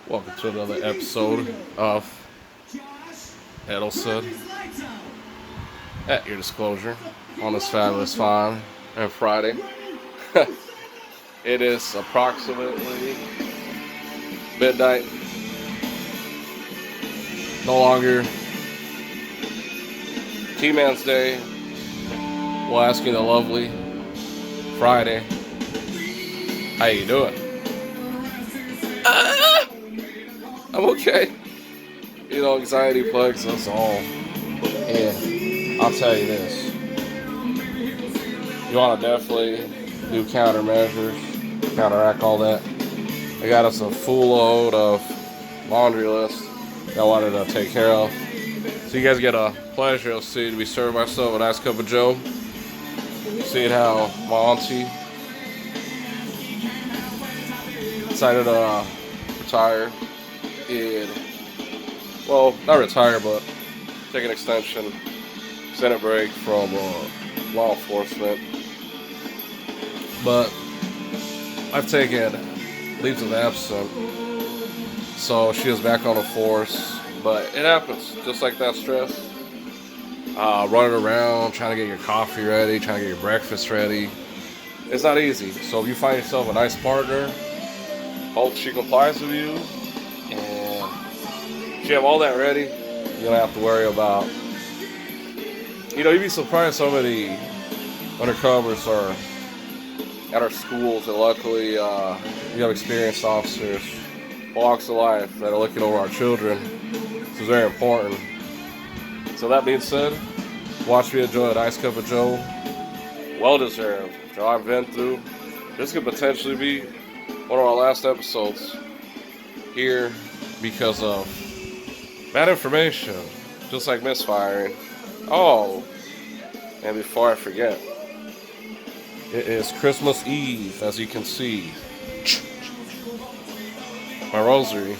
Welcome to another episode of Edelson at your disclosure on this fabulous fine and Friday. It is approximately midnight. No longer T-Man's Day. We'll ask you the lovely Friday. How you doing? I'm okay. You know, anxiety plagues us all. And I'll tell you this. You want to definitely do countermeasures, counteract all that. I got us a full load of laundry list that I wanted to take care of. So you guys get a pleasure of seeing me serve myself a nice cup of joe. Seeing how my auntie decided to retire and, well, not retire, but take an extended break from law enforcement. But I've taken leaves of absence, so she is back on the force. But it happens, just like that stress. Running around, trying to get your coffee ready, trying to get your breakfast ready. It's not easy. So if you find yourself a nice partner, hope she complies with you, and if you have all that ready, you don't have to worry about. You know, you'd be surprised how many undercovers are at our schools, and luckily, you have experienced officers, walks of life that are looking over our children. This is very important. So that being said, watch me enjoy a nice cup of joe. Well deserved. Joe I've been through. This could potentially be one of our last episodes here because of bad information, just like misfiring. Oh, and before I forget, it is Christmas Eve, as you can see. My rosary.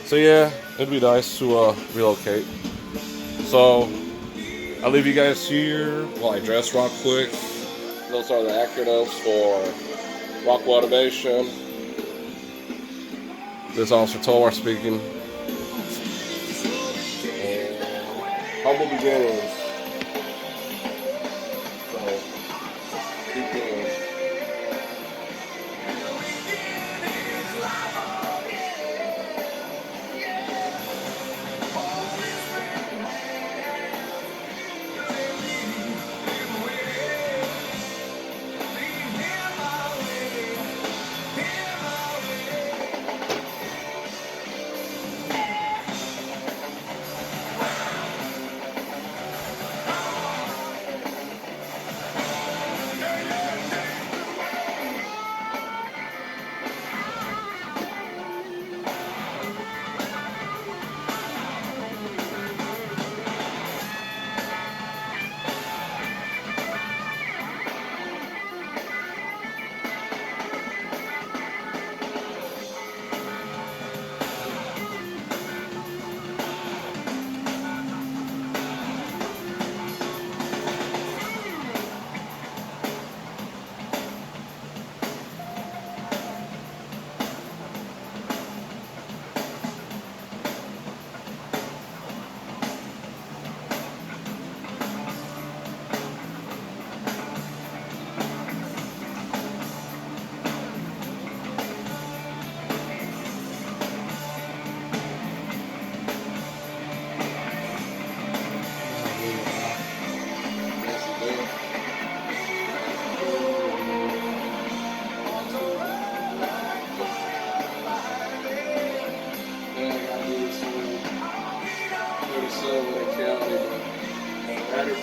So yeah, it'd be nice to relocate. So I'll leave you guys here while I dress real quick. Those are the acronyms for Rockwell Automation. This is Officer Tolar speaking. And humble beginnings. So keep going.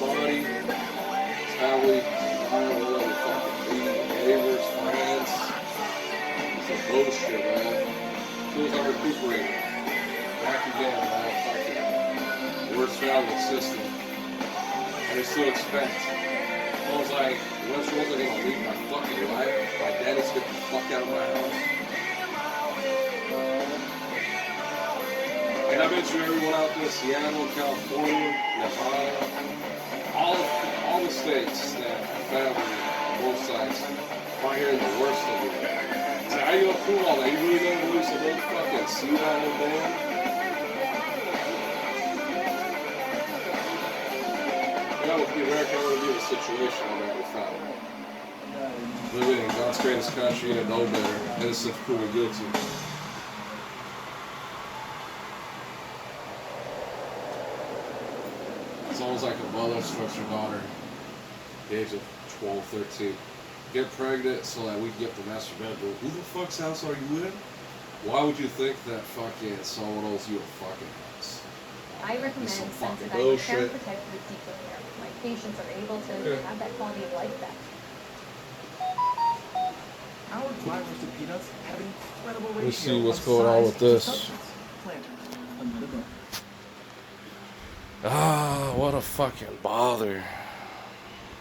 Body, it's how we environment, we fucking be, neighbors, friends. It's a bullshit, man. As soon as I recuperate, back again, man. Fucking worst family system. And they still expect. I was like, when's Rosa gonna leave my fucking life? My daddy's get the fuck out of my house. And I bet you everyone out there, Seattle, California, Nevada, all the states that have family on both sides, right here in the worst of it. So how you gonna prove all that? You really don't believe so both that would be America, that would be the situation that we found. Living in God's greatest country and know better, innocent, proven guilty. It's almost like a mother instructs her daughter, at the age of 12, 13. Get pregnant so that we can get the master bedroom. Who the fuck's house are you in? Why would you think that fucking someone owes you a fucking house? I recommend Some fucking sensitizing bullshit. Parent Protect with deeper care. My patients are able to have that quality of life back. Our dry roasted peanuts have an incredible ratio. Let's see what's of going on size with to this. substance. Planters, another book. Ah, what a fucking bother.